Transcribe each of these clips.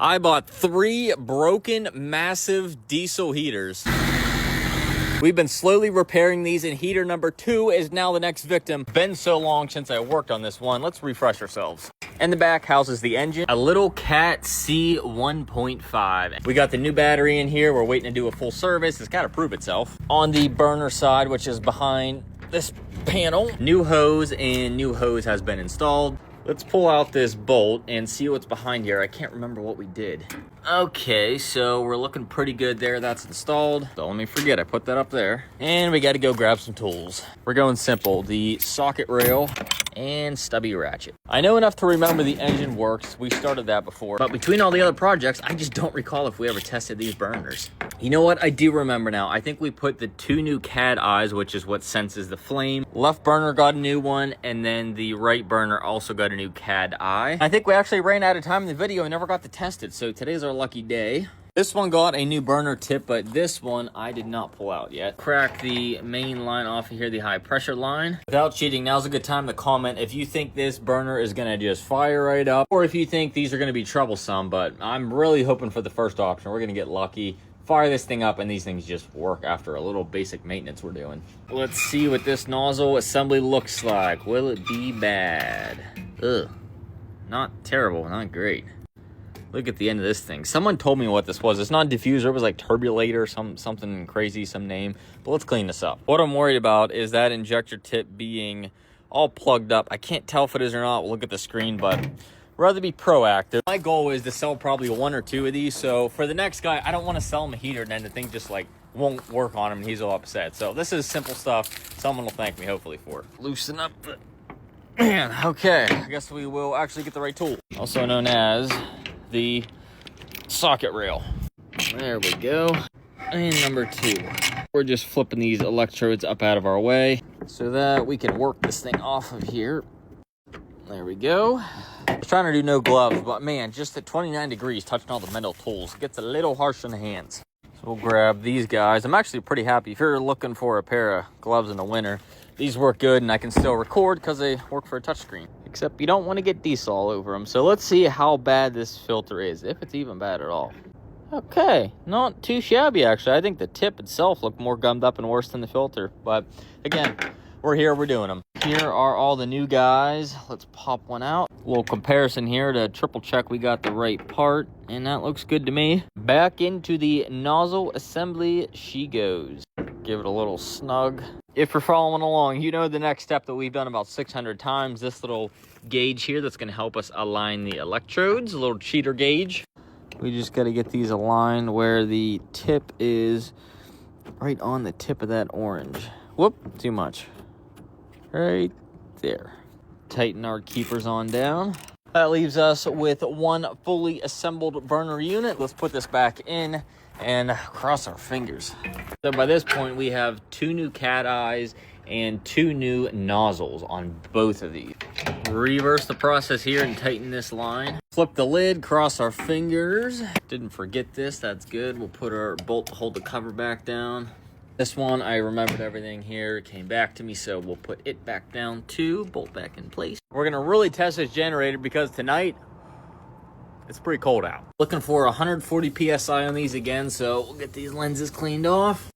I bought 3 broken, massive diesel heaters. We've been slowly repairing these, and heater number 2 is now the next victim. Been so long since I worked on this one. Let's refresh ourselves. In the back houses the engine, a little Cat C 1.5. We got the new battery in here. We're waiting to do a full service. It's got to prove itself. On the burner side, which is behind this panel, new hose has been installed. Let's pull out this bolt and see what's behind here. I can't remember what we did. Okay, so we're looking pretty good there. That's installed. Don't let me forget, I put that up there. And we got to go grab some tools. We're going simple. The socket rail and stubby ratchet. I know enough to remember the engine works. We started that before. But between all the other projects, I just don't recall if we ever tested these burners. You know what? I do remember now. I think we put the 2 new CAD eyes, which is what senses the flame. Left burner got a new one, and then the right burner also got a new CAD eye. I think we actually ran out of time in the video and never got to test it, so today's our lucky day. This one got a new burner tip, but this one I did not pull out yet. Crack the main line off of here, the high pressure line. Without cheating, now's a good time to comment if you think this burner is gonna just fire right up, or if you think these are gonna be troublesome, but I'm really hoping for the first option. We're gonna get lucky, fire this thing up, and these things just work after a little basic maintenance we're doing. Let's see what this nozzle assembly looks like. Will it be bad? Ugh, not terrible, not great. Look at the end of this thing. Someone told me what this was. It's not a diffuser. It was like turbulator, something crazy, some name. But let's clean this up. What I'm worried about is that injector tip being all plugged up. I can't tell if it is or not. We'll look at the screen, but I'd rather be proactive. My goal is to sell probably 1 or 2 of these. So for the next guy, I don't want to sell him a heater and then the thing just like won't work on him and he's all upset. So this is simple stuff. Someone will thank me hopefully for it. Loosen up. Man, okay. I guess we will actually get the right tool. Also known as the socket rail. There we go. And number 2. We're just flipping these electrodes up out of our way so that we can work this thing off of here. There we go. I was trying to do no gloves, but man, just at 29 degrees, touching all the metal tools gets a little harsh on the hands. So we'll grab these guys. I'm actually pretty happy. If you're looking for a pair of gloves in the winter, these work good and I can still record because they work for a touchscreen. Except you don't want to get diesel all over them. So let's see how bad this filter is, if it's even bad at all. Okay, not too shabby actually. I think the tip itself looked more gummed up and worse than the filter. But again, we're here, we're doing them. Here are all the new guys. Let's pop one out. A little comparison here to triple check we got the right part. And that looks good to me. Back into the nozzle assembly she goes. Give it a little snug. If you're following along, you know the next step that we've done about 600 times. This little gauge here that's going to help us align the electrodes. A little cheater gauge. We just got to get these aligned where the tip is right on the tip of that orange. Whoop, too much. Right there. Tighten our keepers on down. That leaves us with 1 fully assembled burner unit. Let's put this back in and cross our fingers. So by this point, we have 2 new cat eyes and 2 new nozzles on both of these. Reverse the process here and tighten this line. Flip the lid, cross our fingers. Didn't forget this, that's good. We'll put our bolt to hold the cover back down. This one, I remembered everything here. It came back to me, so we'll put it back down too. Bolt back in place. We're gonna really test this generator because tonight, it's pretty cold out. Looking for 140 PSI on these again, so we'll get these lenses cleaned off.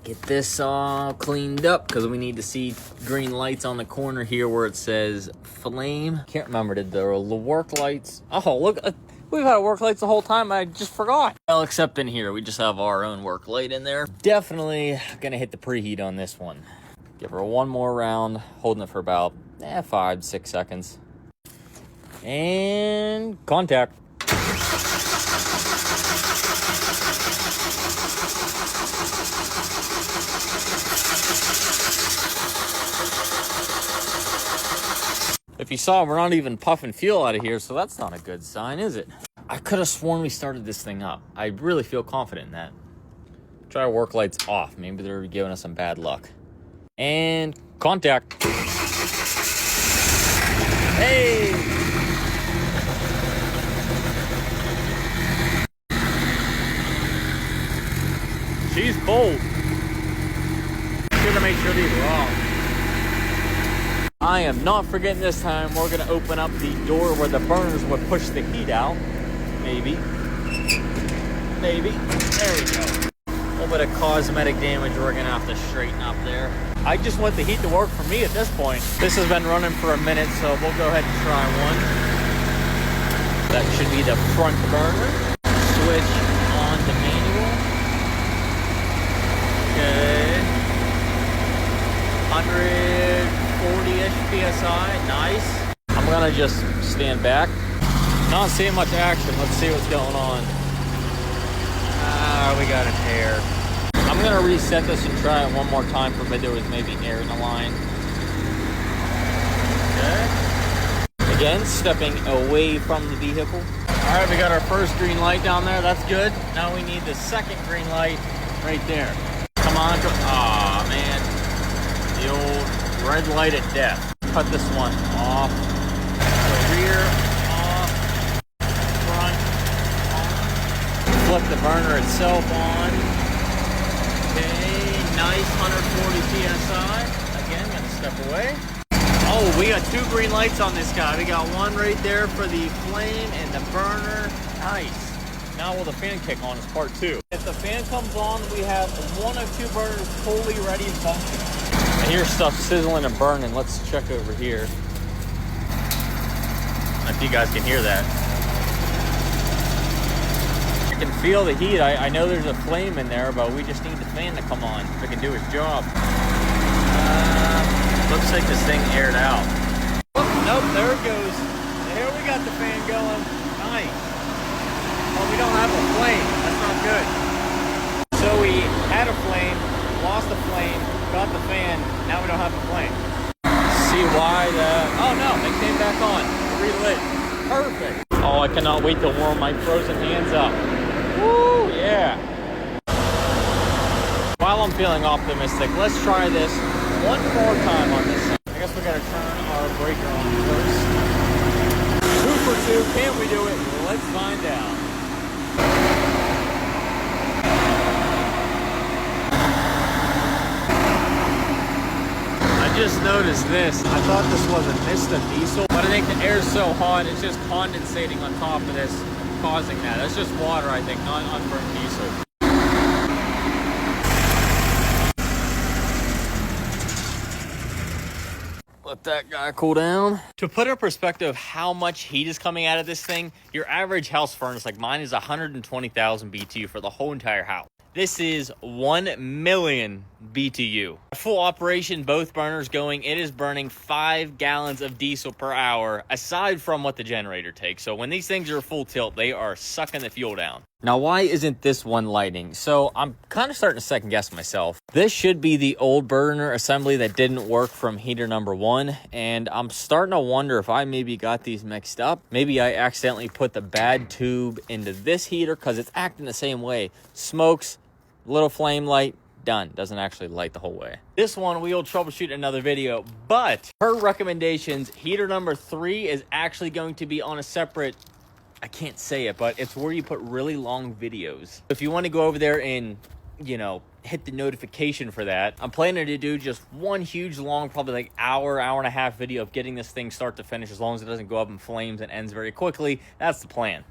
Get this all cleaned up because we need to see green lights on the corner here where it says flame. Can't remember, did the work lights? Oh, look, we've had work lights the whole time. I just forgot. Well, except in here, we just have our own work light in there. Definitely gonna hit the preheat on this one. Give her 1 more round, holding it for about 5-6 seconds. And contact. If you saw, we're not even puffing fuel out of here, so that's not a good sign, is it? I could have sworn we started this thing up. I really feel confident in that. Try our work lights off. Maybe they're giving us some bad luck. And contact. Hey! She's cold. Gonna make sure these are off. I am not forgetting this time. We're gonna open up the door where the burners would push the heat out. Maybe. Maybe. There we go. A little bit of cosmetic damage we're gonna have to straighten up there. I just want the heat to work for me at this point. This has been running for a minute, so we'll go ahead and try one. That should be the front burner. Switch on to manual. Okay. 140-ish PSI, nice. I'm gonna just stand back. Not seeing much action. Let's see what's going on. We got an air. I'm gonna reset this and try it one more time for there was maybe air in the line. Okay. Again, stepping away from the vehicle. All right, we got our first green light down there. That's good. Now we need the second green light right there. Come on. Aw, man. The old red light of death. Cut this one off. The rear off. Front on. Flip the burner itself on. Okay, nice 140 PSI. Again, gonna step away. Oh, we got two green lights on this guy. We got one right there for the flame and the burner. Nice. Now will the fan kick on is part two. If the fan comes on, we have one of two burners fully ready and functional. I hear stuff sizzling and burning. Let's check over here. If you guys can hear that. I can feel the heat. I know there's a flame in there, but we just need the fan to come on so it can do its job. Looks like this thing aired out. Oh, nope, there it goes. Here we got the fan going. Nice. Well, we don't have a flame. That's not good. So we had a flame, lost the flame, got the fan. Now we don't have a flame. See why the... Oh, no, it came back on. Relit. Perfect. Oh, I cannot wait to warm my frozen hands up. Woo, yeah. While I'm feeling optimistic, let's try this one more time on this thing. I guess we gotta turn our breaker on first. 2 for 2, can we do it? Let's find out. I just noticed this. I thought this was a Mista diesel, but I think the air's so hot, it's just condensating on top of this, causing that. That's just water, I think, not unburnt diesel. Let that guy cool down. To put in perspective how much heat is coming out of this thing, your average house furnace like mine is 120,000 BTU for the whole entire house. This is 1 million BTU. Full operation, both burners going, it is burning 5 gallons of diesel per hour, aside from what the generator takes. So when these things are full tilt, they are sucking the fuel down. Now, why isn't this one lighting? So I'm kind of starting to second guess myself. This should be the old burner assembly that didn't work from heater number 1. And I'm starting to wonder if I maybe got these mixed up. Maybe I accidentally put the bad tube into this heater because it's acting the same way. Smokes, little flame light, done. Doesn't actually light the whole way. This one we will troubleshoot in another video, but her recommendations, heater number 3 is actually going to be on a separate, I can't say it, but it's where you put really long videos. If you want to go over there and, you know, hit the notification for that, I'm planning to do just one huge long, probably like hour and a half video of getting this thing start to finish, as long as it doesn't go up in flames and ends very quickly. That's the plan.